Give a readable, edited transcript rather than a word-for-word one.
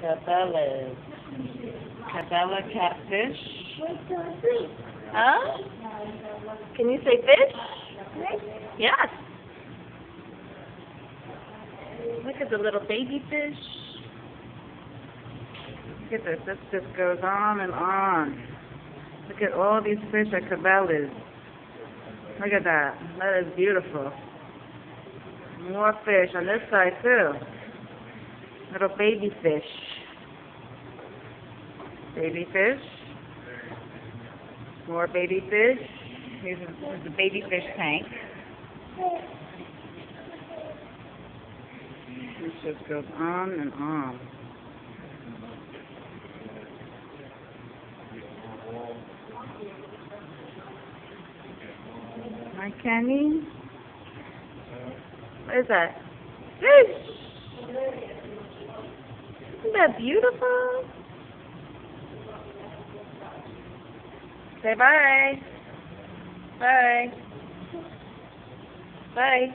Cabela's. Cabela catfish. Huh? Can you say fish? Yes. Look at the little baby fish. Look at this. This just goes on and on. Look at all these fish at Cabela's. Look at that. That is beautiful. More fish on this side too. Little baby fish. Baby fish. More baby fish. Here's the baby fish tank. This just goes on and on. Hi, Kenny. What is that? Fish! Isn't that beautiful? Say bye. Bye. Bye.